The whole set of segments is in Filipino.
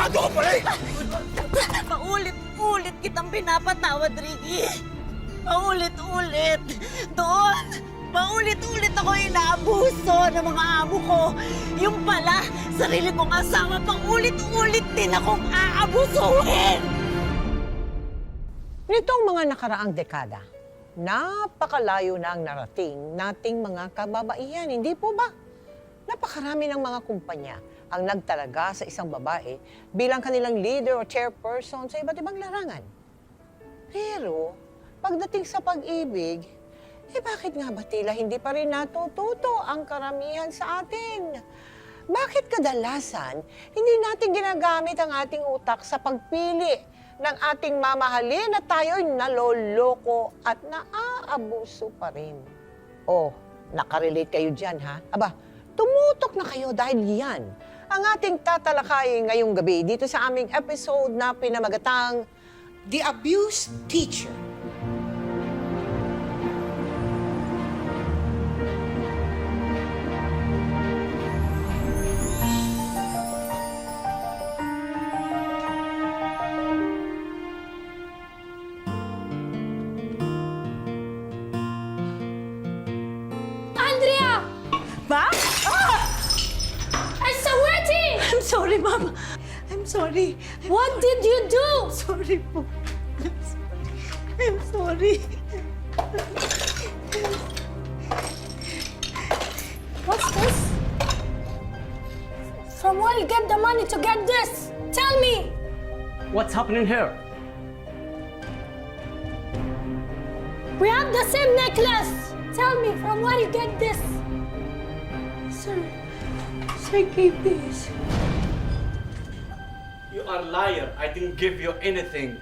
Tarantado ka pala eh! Paulit-ulit kitang pinapatawad, Ricky. Paulit-ulit. Doon, paulit-ulit ako inaabuso ng mga amo ko. Yung pala, sarili kong asawa, paulit-ulit din akong aabusuhin. Nitong mga nakaraang dekada, napakalayo na ang narating nating mga kababaihan, hindi po ba? Napakarami ng mga kumpanya ang nagtalaga sa isang babae bilang kanilang leader o chairperson sa iba't ibang larangan. Pero, pagdating sa pag-ibig, bakit nga ba tila hindi pa rin natututo ang karamihan sa atin? Bakit kadalasan hindi natin ginagamit ang ating utak sa pagpili ng ating mamahalin at tayo'y naloloko at naaabuso pa rin? Oh, nakarelate kayo dyan, ha? Aba, tumutok na kayo dahil yan ang ating tatalakayin ngayong gabi dito sa aming episode na pinamagatang The Abused Teacher. Andrea! Ma'am? I'm Sawati! I'm sorry, Ma'am. I'm sorry. What did you do? Sorry po. I'm sorry. What's this? From where you get the money to get this? Tell me! What's happening here? We have the same necklace! Tell me, from where you get this? Sir gave this. You are a liar. I didn't give you anything.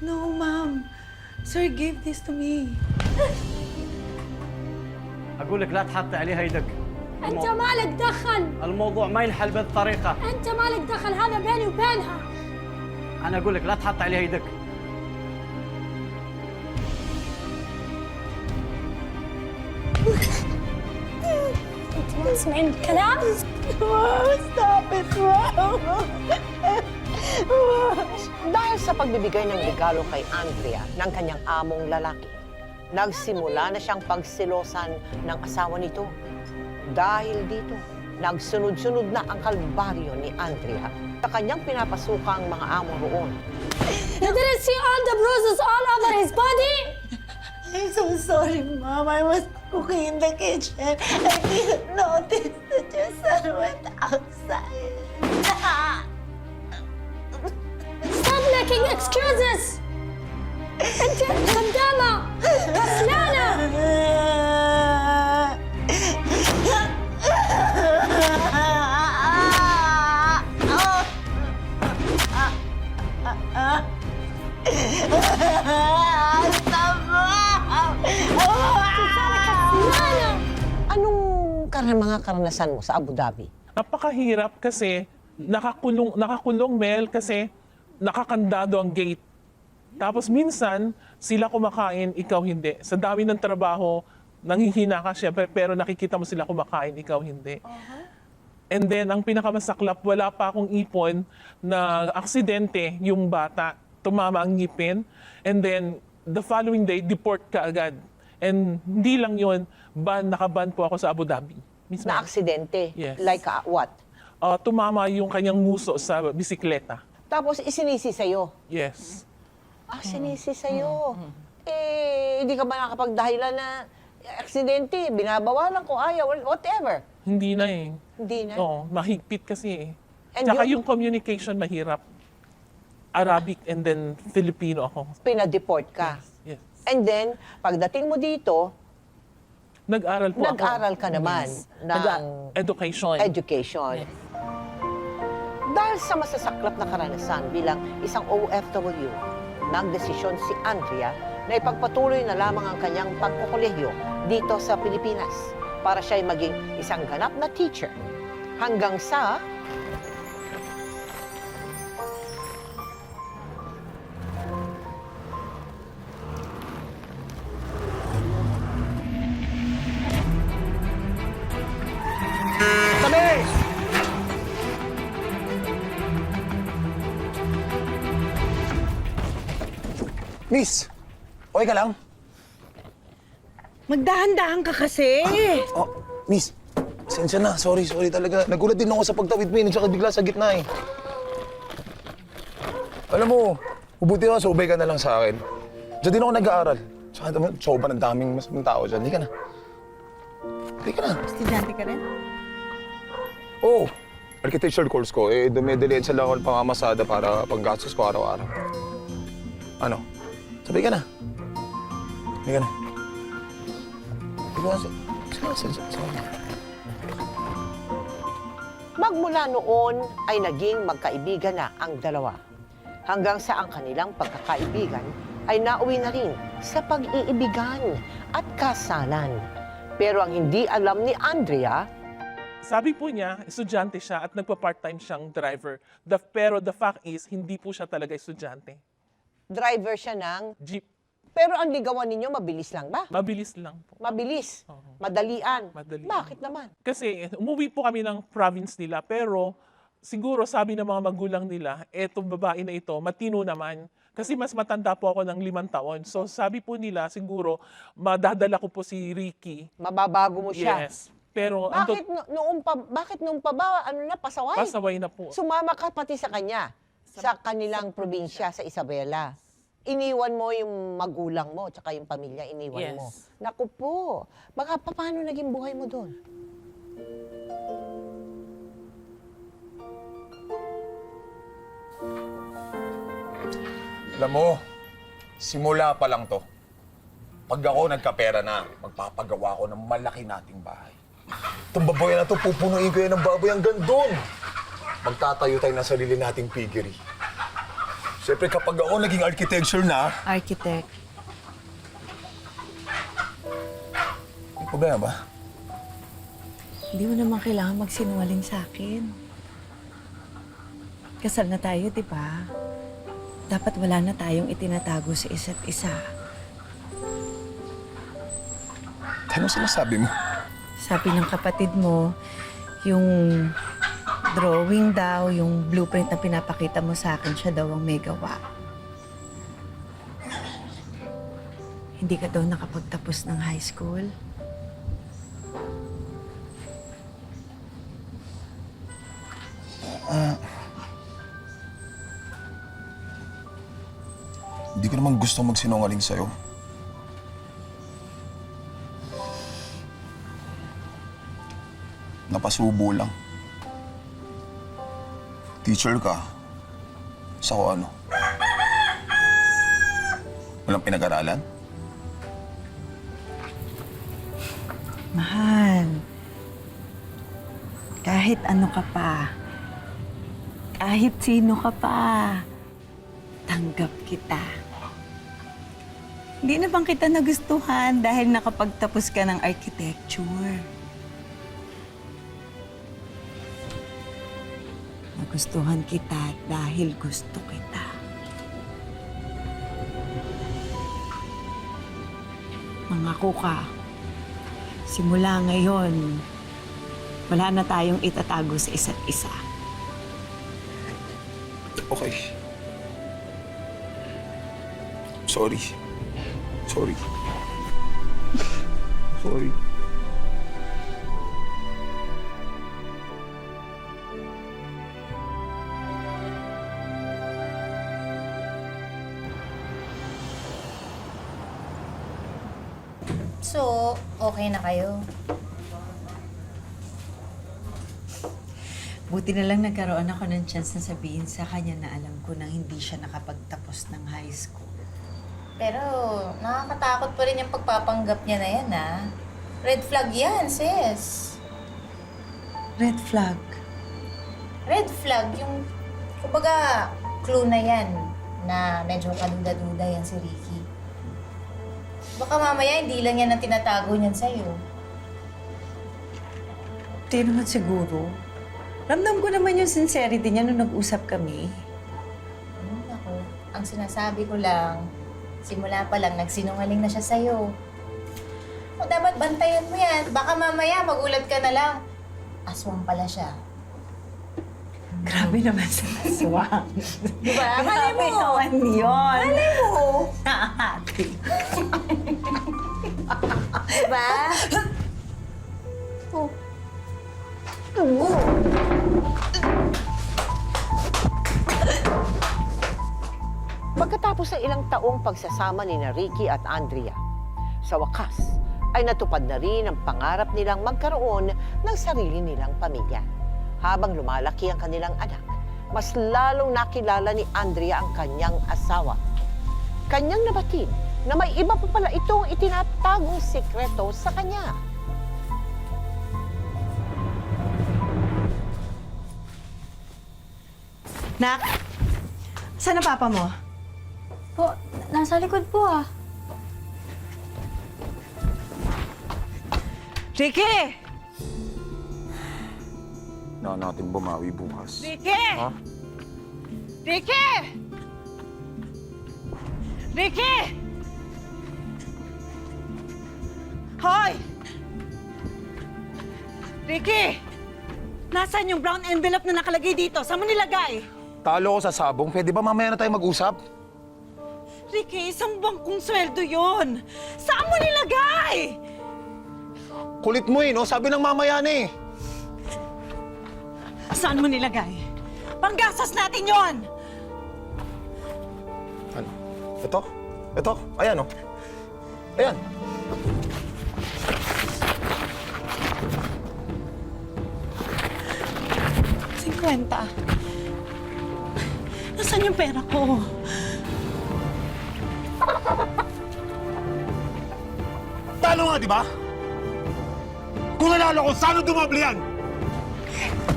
No, Ma'am. Sir gave this to me. أقول لك لا تحطي عليها يدك. أنت مالك دخل؟ الموضوع ما ينحل بهالطريقة. أنت مالك دخل؟ هذا بيني وبينها. أنا أقول لك لا تحطي عليها يدك. أنت ما تسمعين الكلام؟ Mom, stop it, Mom. Dahil sa pagbibigay ng regalo kay Andrea ng kanyang among lalaki, nagsimula na siyang pagsilosan ng asawa nito. Dahil dito, nagsunod-sunod na ang kalbaryo ni Andrea sa kanyang pinapasukang mga amo roon. You didn't see all the bruises all over his body? I'm so sorry, Mom. I was cooking in the kitchen. I didn't notice that your son went outside. Stop making excuses! أنت خدامة! كسلانة! كسلانة! Anong mga karanasan mo sa Abu Dhabi? Napakahirap kasi nakakulong Mel kasi nakakandado ang gate. Tapos minsan, sila kumakain, ikaw hindi. Sa dami ng trabaho, nanghihina ka syempre, pero nakikita mo sila kumakain, ikaw hindi. And then, ang pinakamasaklap, wala pa akong ipon na aksidente yung bata, tumama ang ngipin. And then, the following day, deport ka agad. And hindi lang yun, nakaban po ako sa Abu Dhabi. Mismo. Na aksidente? Yes. Like what? Tumama yung kanyang nguso sa bisikleta. Tapos isinisi sa'yo? Yes. Sinisi sa'yo. Hindi ka ba nakapagdahilan na aksidente, binabawalan ko, ayaw, whatever? Hindi na eh. Hindi na? Oo, mahigpit kasi eh. And Tsaka yung communication mahirap. Arabic and then Filipino ako. Pinadeport ka. Yes. And then, pagdating mo dito, Nag-aral po ako. nag-aral ka naman ng Education. education. Dahil sa masasaklap na karanasan bilang isang OFW, nagdesisyon si Andrea na ipagpatuloy na lamang ang kanyang pagkukolehiyo dito sa Pilipinas para siya'y maging isang ganap na teacher. Hanggang sa Miss, okay ka lang? Magdahan-dahan ka kasi. Oh, miss, sensya na. Sorry talaga. Nagulat din ako sa pagtawid mo, tsaka bigla sa gitna eh. Alam mo, mabuti ka, subay ka na lang sa akin. Diyan din ako nag-aaral. Tsaka naman, sobrang daming masamang tao dyan. Hindi ka na. Hindi ka na. Estudyante ka rin? Oo. Architectural course ko. Eh, dumidilihan sila ako ng pangamasada para panggastos ko araw-araw. Ano? Sabay ka na. Hindi ka na. Magmula noon ay naging magkaibigan na ang dalawa. Hanggang sa ang kanilang pagkakaibigan ay nauwi na rin sa pag-iibigan at kasalan. Pero ang hindi alam ni Andrea, Sabi po niya, estudyante siya at nagpa-part-time siyang driver. Pero the fact is, hindi po siya talaga estudyante. driver siya ng... Jeep, Pero ang ligawan ninyo, mabilis lang ba? mabilis lang po. Mabilis. Oo. Madalian. Madalian. Bakit naman? Kasi umuwi po kami ng province nila, pero siguro sabi ng mga magulang nila, etong babae na ito, matino naman. Kasi mas matanda po ako ng 5 taon. So sabi po nila, siguro, madadala ko po si Ricky. Mababago mo siya. Yes. Pero Bakit noong pa ba, pasaway? pasaway na po. Sumama ka pati sa kanya, sa kanilang probinsya, sa Isabela. Iniwan mo yung magulang mo, tsaka yung pamilya, iniwan Yes. mo. Naku po, baka paano naging buhay mo doon? Alam mo, simula pa lang to. Pag ako nagkapera na, magpapagawa ko ng malaki nating bahay. Itong baboy na to, pupunuin ko yan ng baboy hanggang doon. Magtatayo tayo ng sarili nating piggery. Siyempre, kapag ako naging architecture na, Architect. may problema ba? Hindi mo naman kailangan magsinungaling sa akin. Kasal na tayo, di ba? Dapat wala na tayong itinatago sa isa't isa. Ano sinasabi mo? Sabi ng kapatid mo, yung drawing daw, yung blueprint na pinapakita mo sa akin, siya daw ang may gawa. Hindi ka daw nakapagtapos ng high school. Hindi ko naman gusto magsinungaling sa'yo. Napasubo lang. Teacher ka. Sa ko ano? Walang pinag-aralan? Mahal, kahit ano ka pa, kahit sino ka pa, tanggap kita. Hindi na bang kita nagustuhan dahil nakapagtapos ka ng architecture? Nagustuhan kita dahil gusto kita. Mangako ka. Simula ngayon, wala na tayong itatago sa isa't isa. Okay. Sorry. Sorry. Sorry. So, okay na kayo? Buti na lang nagkaroon ako ng chance na sabihin sa kanya na alam ko na hindi siya nakapagtapos ng high school. Pero, nakakatakot pa rin yung pagpapanggap niya na yan, ha? Red flag yan, sis. Red flag. Red flag, yung, kumbaga, clue na yan na medyo kaduda-duda yan si Ricky. Baka mamaya hindi lang yan ang tinatago niyan sa'yo. Hindi naman siguro. Ramdam ko naman yung sincerity niya nung nag-usap kami. Ako, ang sinasabi ko lang, simula pa lang nagsinungaling na siya sa'yo. O dapat bantayan mo yan. Baka mamaya magulat ka na lang. Aswang pala siya. Grabe naman sa aswang. Diba? Malay mo. naman yun. Malay mo. Diba? Oh. Pagkatapos ng ilang taong pagsasama ni Ricky at Andrea, sa wakas ay natupad na rin ang pangarap nilang magkaroon ng sarili nilang pamilya. Habang lumalaki ang kanilang anak, mas lalong nakilala ni Andrea ang kanyang asawa. Kanyang nabatid na may iba pa pala itong itinatagong sikreto sa kanya. Nak, saan ang papa mo? Po, nasa likod po ah. Ricky! Na natin bumawi bukas. Ricky! Ha? Ricky! Ricky! Hoy! Ricky! Nasaan yung brown envelope na nakalagay dito? Saan mo nilagay? Talo ko sa sabong. Pwede ba mamaya na tayo mag-usap? Ricky, isang bangkong sweldo yon. Saan mo nilagay? Kulit mo no? Sabi ng mamaya na eh. Saan mo nilagay? Panggasas natin yon! Ano? Ito? Ito? Ayan oh. Ayan. Kwenta. Nasaan yung pera ko? Talo nga, di ba? Kung nanalo ko, saan dumabli yan?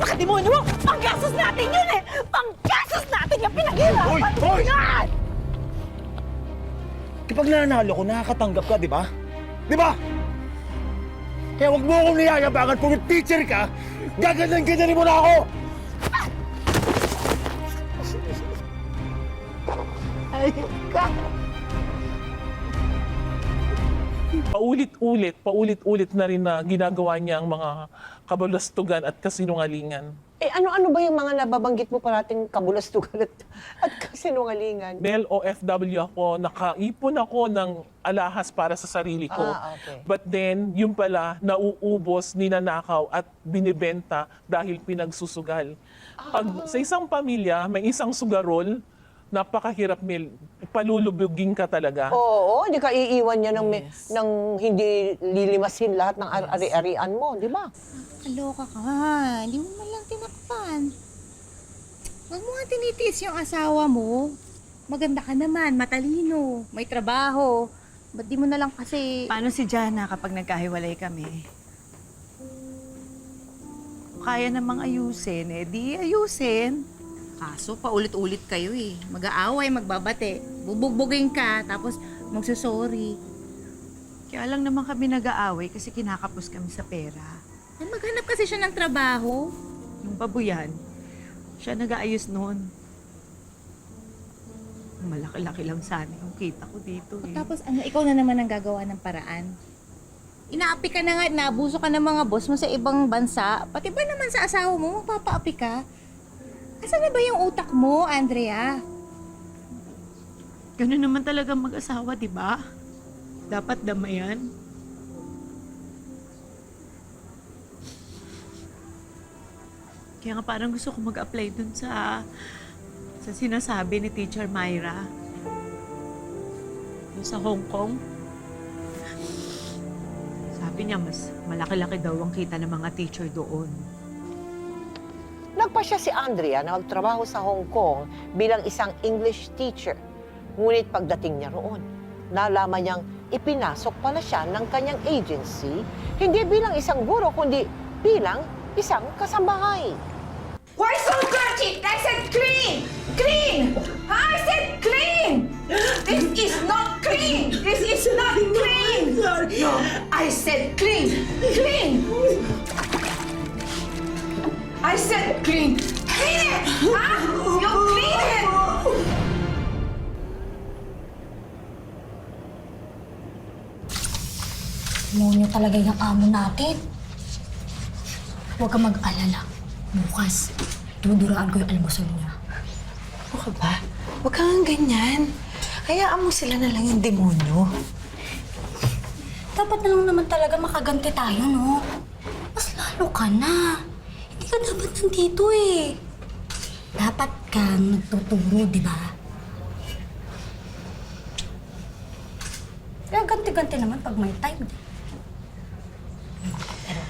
Baka demonyo mo! Panggasas natin yun eh! Panggasas natin yung pinaghirapan Hoy! mo Hoy! yan! Kapag nanalo ko, nakakatanggap ka, di ba? Di ba? Kaya huwag mo akong niyayabangan kung teacher ka, gaganyan-ganyanin mo na ako! Paulit-ulit na rin na ginagawa niya ang mga kabalastugan at kasinungalingan. Eh ano-ano ba yung mga nababanggit mo parating kabulastugan at kasinungalingan? Dahil OFW ako, nakaipon ako ng alahas para sa sarili ko. Okay. But then, yung pala, nauubos, ninanakaw at binibenta dahil pinagsusugal. Pag sa isang pamilya, may isang sugarol, napakahirap, Mel. Palulubugin ka talaga. Oo, hindi ka iiwan niya ng hindi lilimasin lahat ng ari-arian mo, di ba? Kaloka ka. Hindi mo man lang tinakpan. Huwag mo nga tinitiis yung asawa mo. Maganda ka naman, matalino, may trabaho. Ba't di mo na lang kasi... Paano si Jana kapag nagkahiwalay kami? Kaya namang ayusin, eh di ayusin. Kaso paulit-ulit kayo eh. Mag-aaway, magbabate. Bubugbugin ka, tapos magsusorry. Kaya lang naman kami nag-aaway kasi kinakapos kami sa pera. Eh, maghanap kasi siya ng trabaho. Yung babuyan, siya nag-aayos noon. Malaki-laki lang sana yung kita ko dito eh. Tapos ano, ikaw na naman ang gagawa ng paraan. Inaapi ka na nga, naabuso ka ng mga boss mo sa ibang bansa. Pati ba naman sa asawa mo, magpapaapi ka? Asan na ba yung utak mo, Andrea? Ganun naman talaga mag-asawa, di ba? Dapat damayan. Kaya nga parang gusto ko mag-apply dun sa sinasabi ni Teacher Myra. Yung sa Hong Kong. Sabi niya, mas malaki-laki daw ang kita ng mga teacher doon. Nagpasya si Andrea na magtrabaho sa Hong Kong bilang isang English teacher. Ngunit pagdating niya roon, nalaman niyang ipinasok pala siya ng kanyang agency, hindi bilang isang guro, kundi bilang isang kasambahay. Why so dirty? I said clean! Clean! I said clean! This is not clean! This is not clean! No, I said clean! Clean! I said clean! Clean it! Huh? You clean it! Demonyo talaga yung amo natin. Huwag ka mag-alala. Bukas, Duduraan ko yung almusal niya. Ano ka ba? Huwag kang ganyan. Hayaan mo sila na lang yung demonyo. Dapat na lang naman talaga makaganti tayo, no? Mas lalo ka na. Hindi ka dapat nandito eh. Dapat kang nagtuturo, di ba? Kaya ganti-ganti naman pag may time. Pero,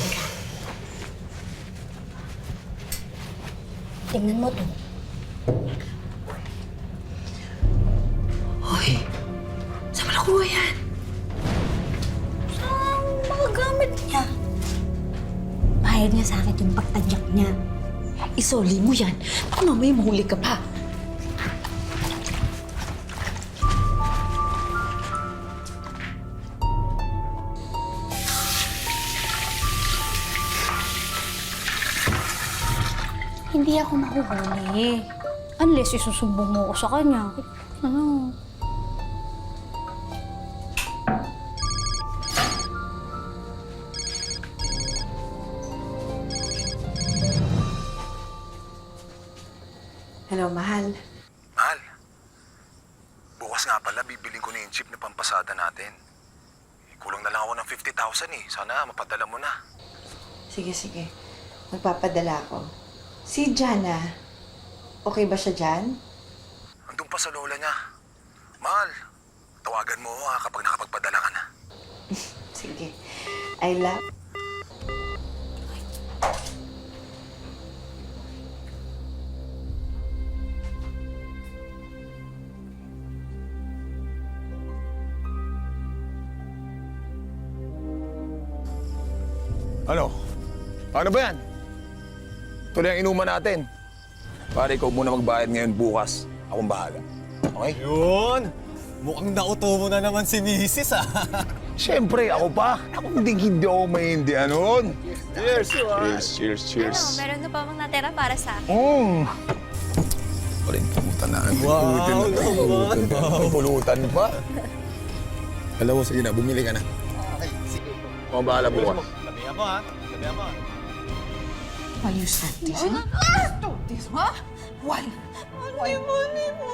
teka. Tingnan mo to. Hoy, saan mo nakuha yan? Sa mga gamit niya. Bayad niya sa akin yung pagtadyak niya. Isoli mo yan. Baka mamaya mahuli ka pa. Hindi ako mahuhuli. Unless isusumbong mo ako sa kanya. Ano? Hello, mahal. Mahal, bukas nga pala bibiling ko na yung chip na pampasada natin. Kulang na lang ako ng 50,000 eh. Sana mapadala mo na. Sige, sige. Magpapadala ako. Si Jana, okay ba siya dyan? Andun pa sa lola niya. Mahal, tawagan mo ako ha kapag nakapagpadala ka na. Sige. I love... Ano? Paano ba yan? Tuloy ang inuman natin. Pare, ikaw muna magbayad ngayon bukas. Akong bahala. Okay? Yun! Mukhang nauto mo na naman si Mrs. ah. Siyempre, ako pa. Ako hindi ako maintindihan nun. Cheers! Cheers! meron na pa bang natira para sa akin? Pare, pulutan na. Wow naman! Pulutan pa. Alam mo, sige na, bumili ka na. Okay, sige. Ako ang bahala bukas. Sabihan mo ha. Sabihan mo. Why you stop this, huh? Stop this, ha? Why? Hindi mo.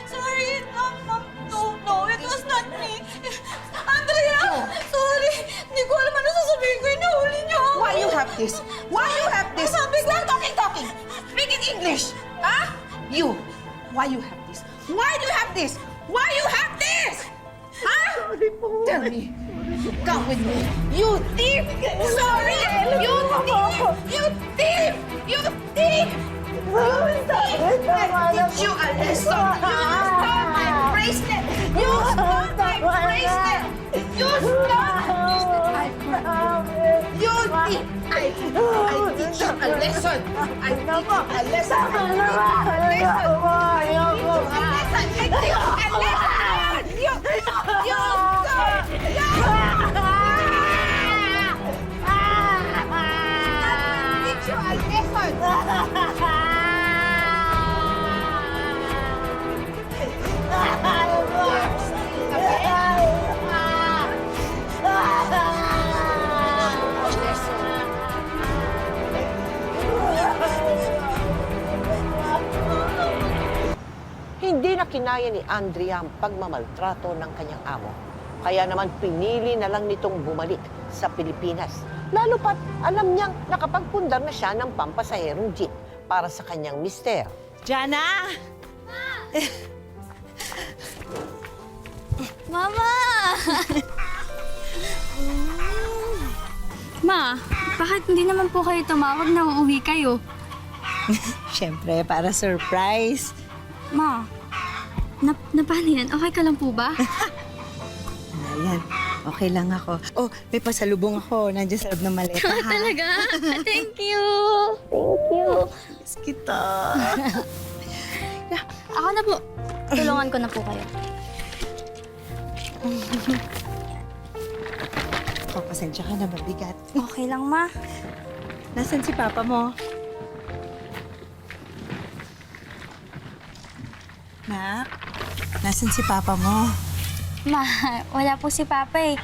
Sorry. No, it was not me. Andrea! Sorry. Hindi ko alam ano sasabihin ko. Inahuli niyo ako. Why you have this? Why you have this? Stop talking! Speak in English! Huh? You! Why you have this? Why do you have this? Why you have this? Huh? Sorry po. Tell me. Come with me. You thief! Sorry! You thief! You thief! You thief! I'll teach you a lesson. You stole my bracelet. You stole my bracelet. You stole. You thief! I teach you a lesson. I teach you a lesson. I teach you a lesson. You Hindi na kinaya ni Andrea ang pagmamaltrato ng kanyang amo. Kaya naman pinili na lang nitong bumalik sa Pilipinas. Lalo pat alam niyang nakapagpundar na siya ng pampasaherong jeep para sa kanyang mister. Jana! Mama! Ma, bakit hindi naman po kayo tumawag na uuwi kayo? Siyempre, para surprise. Ma, paano yan? Okay ka lang po ba? Ayan, okay lang ako. Oh, may pasalubong ako. Nandiyan sa loob ng maleta, ha? Talaga? Thank you! Thank you! Miss kita. Ako na po. Tulungan ko na po kayo. Oh, pasensya ka na, mabigat. Okay lang, Ma. Nasaan si Papa mo? Nak, nasaan si Papa mo? Ma, wala po si Papa eh.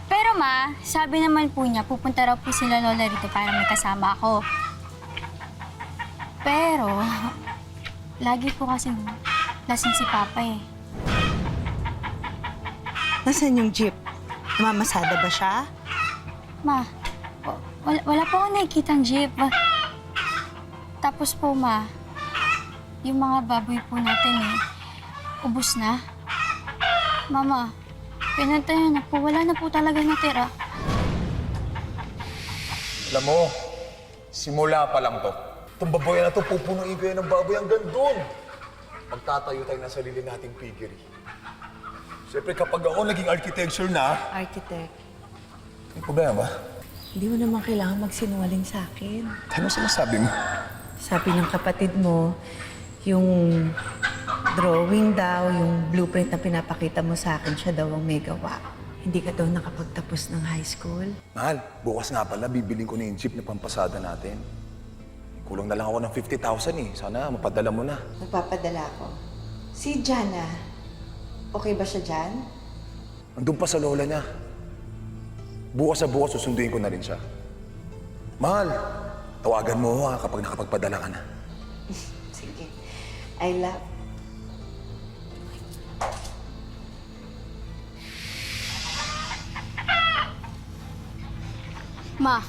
Pero Ma, sabi naman po niya, pupunta raw po sila Lola rito para may kasama ako. Pero, lagi po kasi lasing si Papa eh. Nasaan yung jeep? Namamasada ba siya? Ma, wala po ako nakikitang jeep. Tapos po, Ma, yung mga baboy po natin ubos na. Mama, pinantayan na po. Wala na po talaga natira. Alam mo, simula pa lang to. Itong baboy na to, pupunuin ko yan ng baboy hanggang doon. Magtatayo tayo ng sarili nating piggery. Siyempre, kapag ako naging architecture na, Architect, may problema ba? hindi mo naman kailangan magsinungaling sa akin. Ano sinasabi mo? Sabi ng kapatid mo, yung drawing daw, yung blueprint na pinapakita mo sa akin, siya daw ang may gawa. Hindi ka daw nakapagtapos ng high school. Mahal, bukas nga pala, bibiling ko na yung jeep na pampasada natin. Kulang na lang ako ng 50,000 eh. Sana mapadala mo na. Nagpapadala ko. Si Jana, okay ba siya dyan? Andun pa sa lola niya. Bukas sa bukas, susunduin ko na rin siya. Mahal, tawagan mo ako kapag nakapagpadala ka na. Sige. I love. Ma!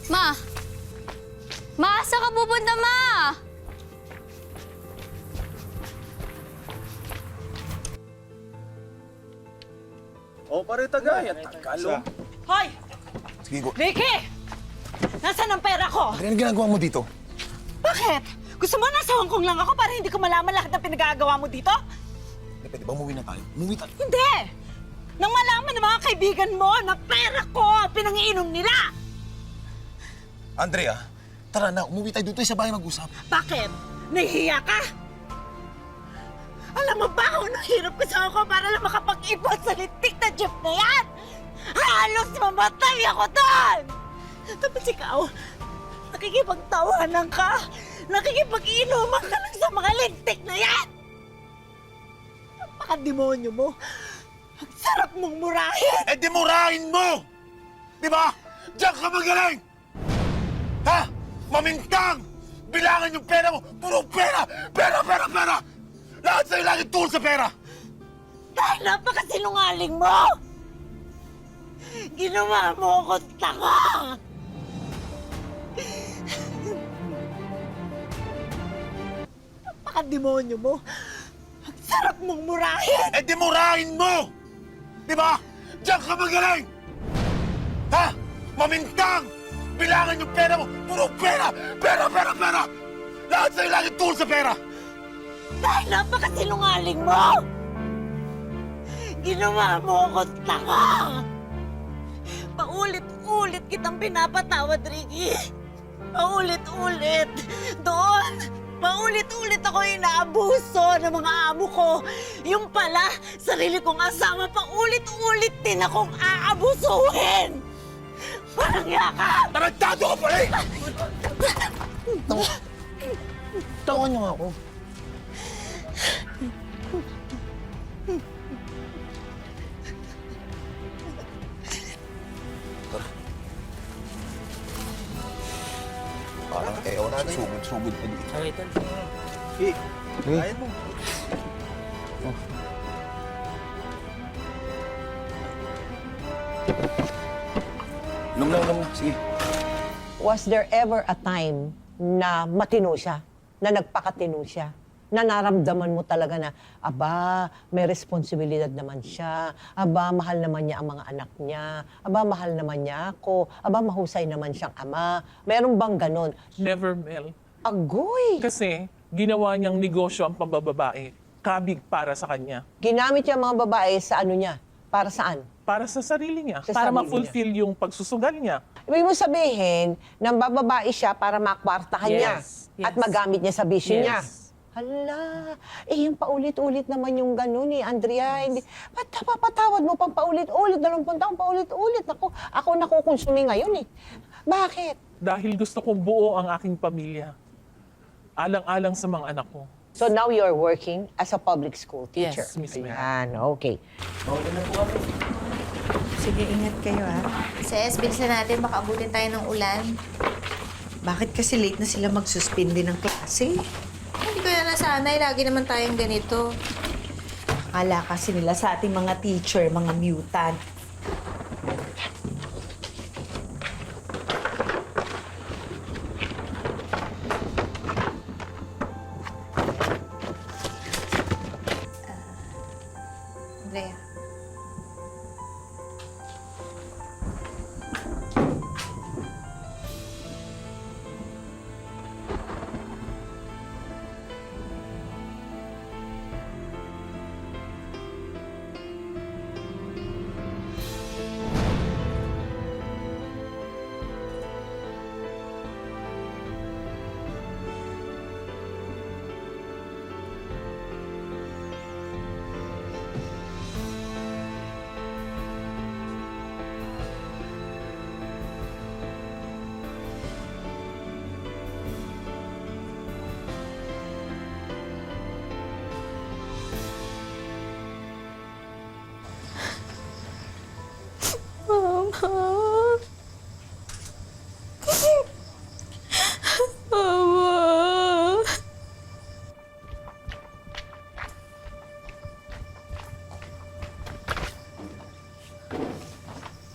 Ma! Ma, saan ka pupunta, Ma? Oh, pare tagay. Tagal, Hoy! Sige, go. Ricky! Nasaan ang pera ko? Ano yung ginagawa mo dito? Bakit? Gusto mo nasa Hong Kong lang ako para hindi ko malaman lahat ng pinagagawa mo dito? Pwede ba umuwi na tayo? Umuwi tayo. Hindi! Nang malaman ng mga kaibigan mo na pera ko ang pinangiinom nila! Andrea, tara na. Umuwi tayo dito sa bahay mag-usap. Bakit? Nahihiya ka? Alam mo ba kung anong hirap ko sa ako para lang makapag-ipon sa lintik na jeep na yan? Halos mamatay ako doon! Tapos ikaw, nakikipagtawanan ka, nakikipag-inuman ka lang sa mga lintik na yan! Napaka-demonyo mo. Ang sarap mong murahin! Eh di murahin mo! Di ba? Diyan ka magaling! Ha? Mamintang! Bilangan yung pera mo! Puro pera! Pera, pera, pera! Lahat sa'yo lagi tool sa pera! Dahil napakasinungaling mo! Ginawa mo akong tanga! Napaka-demonyo mo. Ang sarap mong murahin! Eh di murahin mo! Di ba? Diyan ka magaling! Ha? Mamintang! Bilangan yung pera mo! Puro pera! Pera, pera, pera! Lahat sa'yo lagi tool sa pera! Dahil napakasinungaling mo! Ginawa mo akong tanga! Paulit-ulit kitang pinapatawad, Ricky. Paulit-ulit. Doon, paulit-ulit ako inaabuso ng mga amo ko. Yung pala, sarili kong asawa, paulit-ulit din akong aabusuhin! Parang yaka! Tarantado ka pala eh! Tawan niyo nga ako. Parang ewan na sugod-sugod pa dito. Kaya mo. Inom na. Sige. Was there ever a time na matino siya, na nagpakatino siya, na naramdaman mo talaga na, aba, may responsibilidad naman siya, aba, mahal naman niya ang mga anak niya, aba, mahal naman niya ako, aba, mahusay naman siyang ama. Meron bang ganon? Never, Mel. Agoy! Kasi ginawa niyang negosyo ang pambababae. Kabig para sa kanya. Ginamit niya ang mga babae sa ano niya? Para saan? Para sa sarili niya. Sa para sarili ma-fulfill yung pagsusugal niya. Ibig mo sabihin, nang bababae siya para makwartahan niya Yes, at yes. magamit niya sa bisyo Yes. niya. Hala, yung paulit-ulit naman yung gano'n eh, Andrea. Hindi, ba't napapatawad mo pang paulit-ulit? 20 taon paulit-ulit. Ako nakukonsumi ngayon eh. Bakit? Dahil gusto kong buo ang aking pamilya. Alang-alang sa mga anak ko. So now you're working as a public school teacher? Yes, Miss Mel. Ayan, okay. Sige, ingat kayo, ha? Sis, bilisan natin. Baka abutin tayo ng ulan. Bakit kasi late na sila magsuspindi ng klase? Hindi kaya nasanay, lagi naman tayong ganito. Akala kasi nila sa ating mga teacher, mga mutant. Andrea.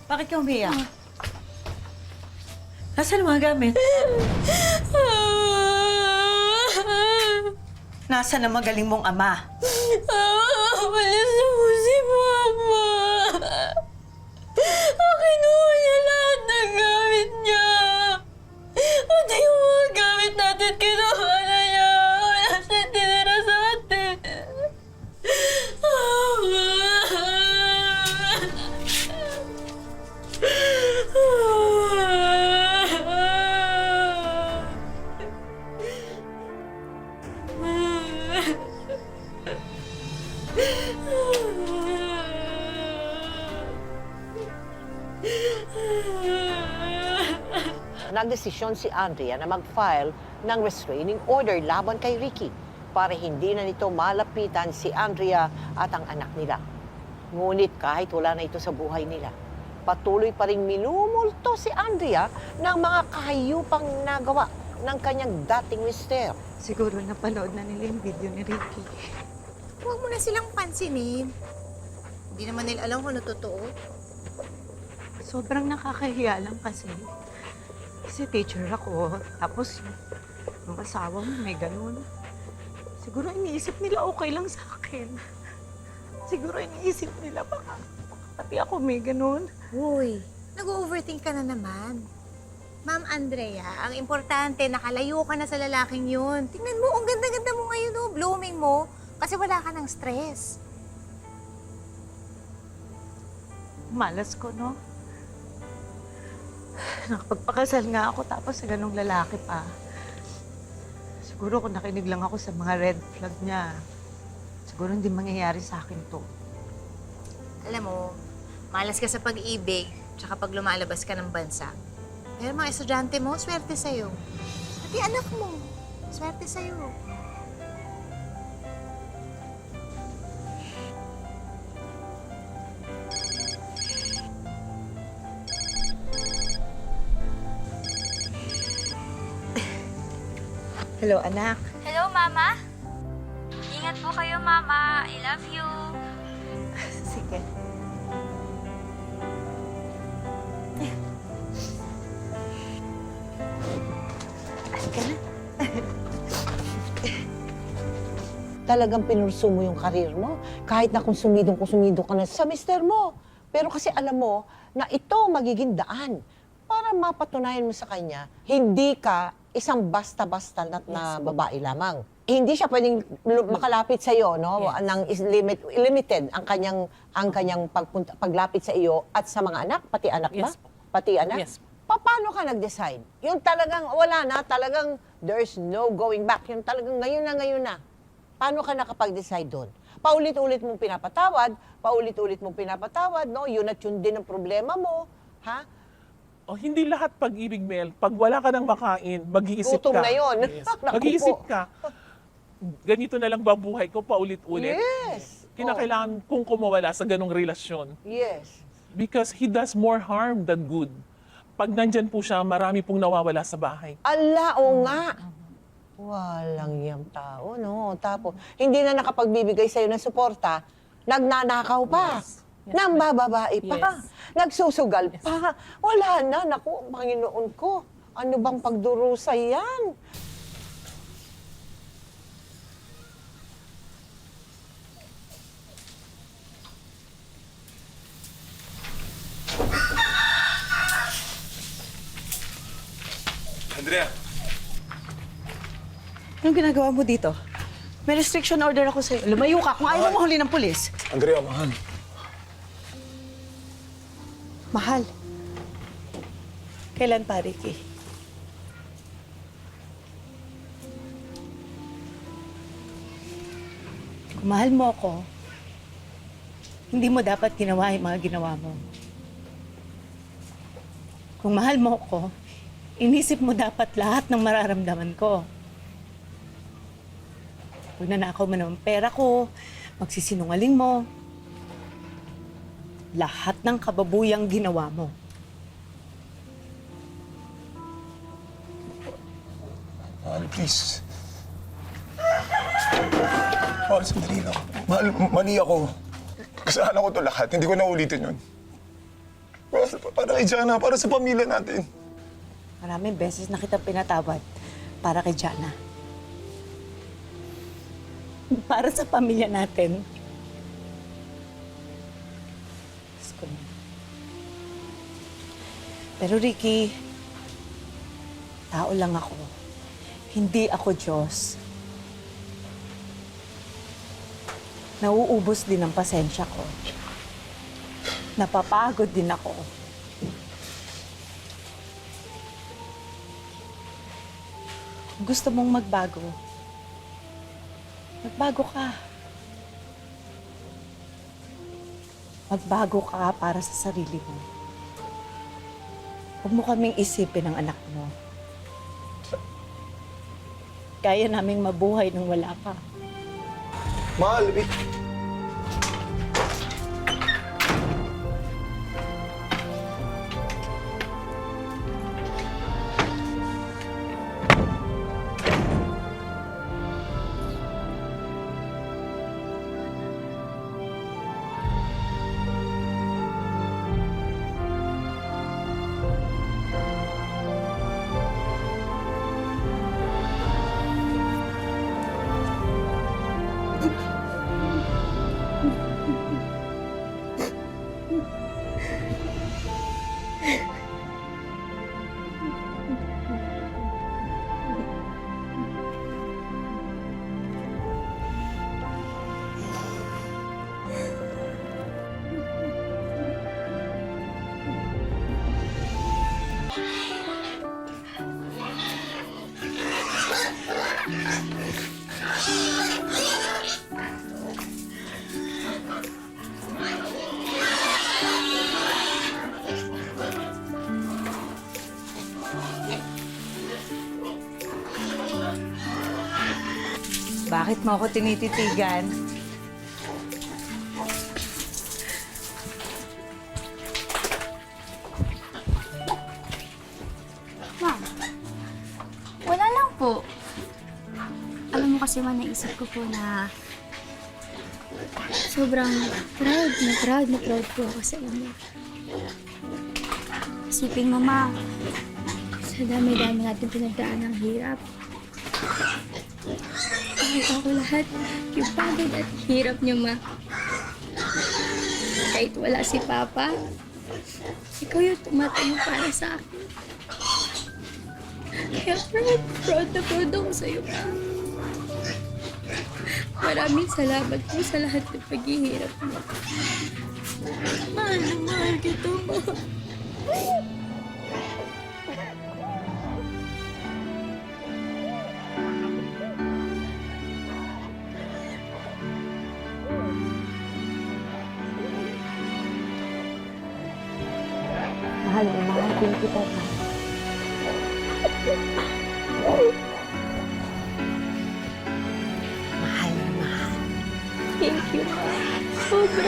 Bakit ka umiyak? Nasaan ang mga gamit? Nasaan ang magaling mong ama? Malis na po si Mama. Kinuha niya lahat ng gamit niya. Pati yung mga gamit natin, kinuha na niya. Wala siya tinira sa atin. Nagdesisyon si Andrea na mag-file ng restraining order laban kay Ricky para hindi na nito malapitan si Andrea at ang anak nila. Ngunit kahit wala na ito sa buhay nila, patuloy pa rin minumulto si Andrea ng mga kahayupang nagawa ng kanyang dating mister. Siguro napanood na nila yung video ni Ricky. Huwag mo na silang pansinin. Hindi naman nila alam kung ano totoo. Sobrang nakakahiya lang kasi. Kasi teacher ako, tapos yung asawa mo may ganun. Siguro iniisip nila okay lang sa akin. Siguro iniisip nila baka pati ako may ganun. Uy, nag-overthink ka na naman. Ma'am Andrea, ang importante, nakalayo ka na sa lalaking yun. Tingnan mo, ang ganda-ganda mo ngayon, oh. Blooming mo. Kasi wala ka ng stress. Malas ko, no? Nakapagpakasal nga ako tapos sa ganung lalaki pa. Siguro kung nakinig lang ako sa mga red flag niya, siguro hindi mangyayari sa akin to. Alam mo, malas ka sa pag-ibig, tsaka pag lumalabas ka ng bansa. Pero mga estudyante mo, swerte sa'yo. Pati anak mo, swerte sa'yo. Hello, anak. Hello, Mama. Ingat po kayo, Mama. I love you. Sige. Halika na. Talagang pinurso mo yung karir mo, kahit na kung sumidong ka na sa mister mo. Pero kasi alam mo na ito magiging daan para mapatunayan mo sa kanya, hindi ka isang basta-basta na babae lamang. Hindi siya pwedeng makalapit sa iyo, no? Nang limited ang kanyang paglapit sa iyo at sa mga anak, pati anak ba? Yes po. Pati anak? Yes. Paano ka nag-decide? Yung talagang wala na, talagang there's no going back. Yung talagang ngayon na. Paano ka nakapag-decide doon? Paulit-ulit mong pinapatawad, no? Yun at yun din ang problema mo, ha? O hindi lahat pag-ibig, Mel. Pag wala ka ng makain, mag-iisip Gutom ka. na yun. Yes. Naku Mag-iisip po. ka. Ganito na lang ba buhay ko paulit-ulit? Yes. Kinakailangan kong kumawala sa ganong relasyon. Yes. Because he does more harm than good. pag nandyan po siya, marami pong nawawala sa bahay. Ala, oo nga. Walang yang tao, no? Tapos, hindi na nakapagbibigay sa'yo ng suporta, nagnanakaw pa. Nambababae pa. Nagsusugal pa. Wala na. Naku, Panginoon ko. Ano bang pagdurusa yan? Andrea! Anong ginagawa mo dito? May restriction order ako sa'yo. Lumayo ka kung ayaw mo mahuli ng pulis. Andrea, mahal. Mahal. Kailan pa, Ricky? Kung mahal mo ako, hindi mo dapat ginawa yung mga ginawa mo. Kung mahal mo ako, inisip mo dapat lahat ng mararamdaman ko. Pag nanakaw mo ng pera ko, magsisinungaling mo, lahat ng kababuyang ginawa mo. Mahal, please. Mahal, sandali lang. Mahal, mali ako. Kasalanan ko to lahat. Hindi ko na ulitin yun. Para kay Jana, para sa pamilya natin. Maraming beses na kita pinatawad para kay Jana. Para sa pamilya natin. Diyos ko na. Pero Ricky, tao lang ako. Hindi ako Diyos. Nauubos din ang pasensya ko. Napapagod din ako. Kung gusto mong magbago, magbago ka. Magbago ka para sa sarili mo. Huwag mo kaming isipin ang anak mo. Kaya naming mabuhay nang wala ka. Mahal, Bakit mo ako tinititigan? Ma'am, wala lang po. Alam mo kasi, man, naisip ko po na sobrang proud po ako sa inyo. Isipin mo, Ma, sa dami-dami natin pinagdaan ng hirap. Kahit ako lahat, yung pagod at hirap niyo, Ma. Kahit wala si Papa, ikaw yung tumatayo para sa akin. Kaya proud na proud ako sa'yo, Ma. Maraming salamat po sa lahat ng paghihirap mo. Mahal na mahal kita, Ma. Mahal na mahal din kita, Ma. Mahal na mahal. Thank you, Ma. Sobra.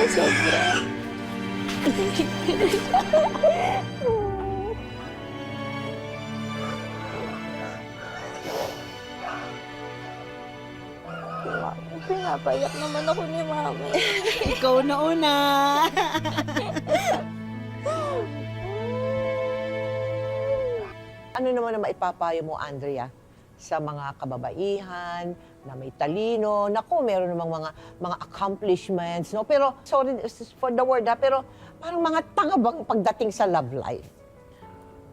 Pinapayak naman ako ni Mami. Ikaw na una. Ano naman ang maipapayo mo, Andrea, sa mga kababaihan na may talino? Naku, meron namang mga accomplishments, no? Pero, sorry for the word, ha? Pero parang mga tanga bang pagdating sa love life?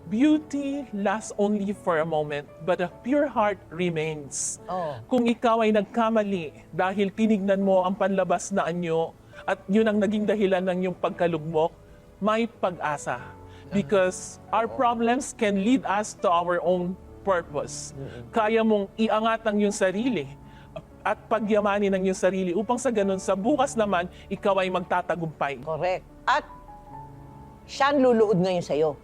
Beauty lasts only for a moment, but a pure heart remains. Oh. Kung ikaw ay nagkamali dahil tinignan mo ang panlabas na anyo at yun ang naging dahilan ng iyong pagkalugmok, may pag-asa. Because our problems can lead us to our own purpose. Kaya mong iangat ang iyong sarili at pagyamanin ang iyong sarili upang sa ganun, sa bukas naman, ikaw ay magtatagumpay. Correct. At siya ang luluod ngayon sa'yo.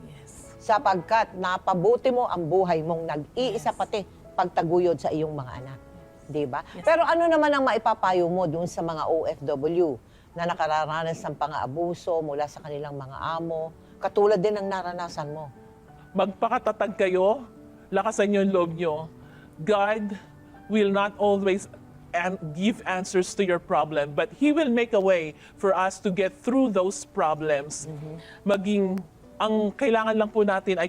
Sapagkat napabuti mo ang buhay mong nag-iisa pati pagtaguyod sa iyong mga anak. Di ba? Pero ano naman ang maipapayo mo dun sa mga OFW na nakararanas ng pang-aabuso mula sa kanilang mga amo, katulad din ng naranasan mo? Magpakatatag kayo, lakasan niyo ang loob niyo. God will not always give answers to your problem, but He will make a way for us to get through those problems. Ang kailangan lang po natin ay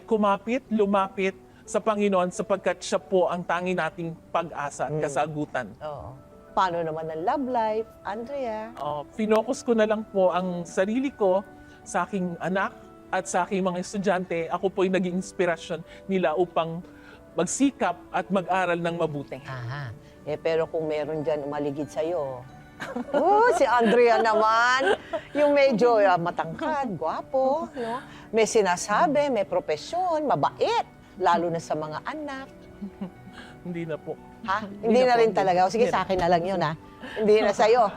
lumapit sa Panginoon sapagkat siya po ang tangi nating pag-asa at kasagutan. Oo. Paano naman ang love life, Andrea? Finokus ko na lang po ang sarili ko sa aking anak at sa aking mga estudyante. Ako po ay naging inspirasyon nila upang magsikap at mag-aral ng mabuti. Aha. Pero kung meron dyan umaligid sa'yo, si Andrea naman, yung medyo matangkad, gwapo, no? May sinasabi, may propesyon, mabait, lalo na sa mga anak. Hindi na po. Ha? Hindi na rin talaga. O sige, sa akin na lang yun, ha? Hindi na sa'yo.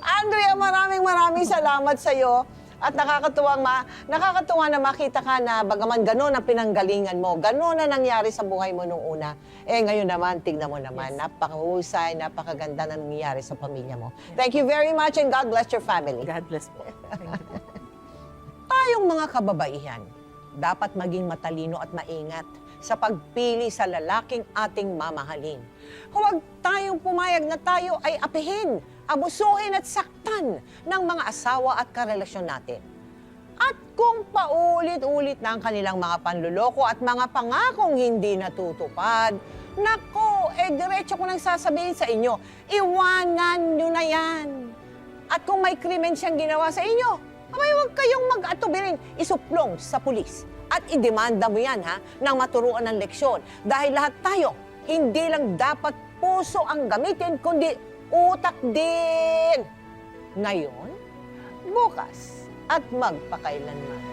Andrea, maraming salamat sa'yo. At nakakatuwa na makita ka na bagaman gano'n ang pinanggalingan mo, gano'n na nangyari sa buhay mo nung una. Ngayon naman, tignan mo naman, napakahusay, napakaganda na nangyari sa pamilya mo. Thank you very much and God bless your family. God bless po. Tayong mga kababaihan, dapat maging matalino at maingat sa pagpili sa lalaking ating mamahalin. Huwag tayong pumayag na tayo ay apihin, abusuhin at saktan ng mga asawa at karelasyon natin. At kung paulit-ulit na ang kanilang mga panluloko at mga pangakong hindi natutupad, nako, diretso ko nang sasabihin sa inyo, iwanan nyo na yan. At kung may krimen siyang ginawa sa inyo, huwag kayong mag-atubiling isuplong sa pulis. At idemanda mo yan, nang maturuan ng leksyon. Dahil lahat tayo, hindi lang dapat puso ang gamitin, kundi utak din. Ngayon, bukas, at magpakailanman.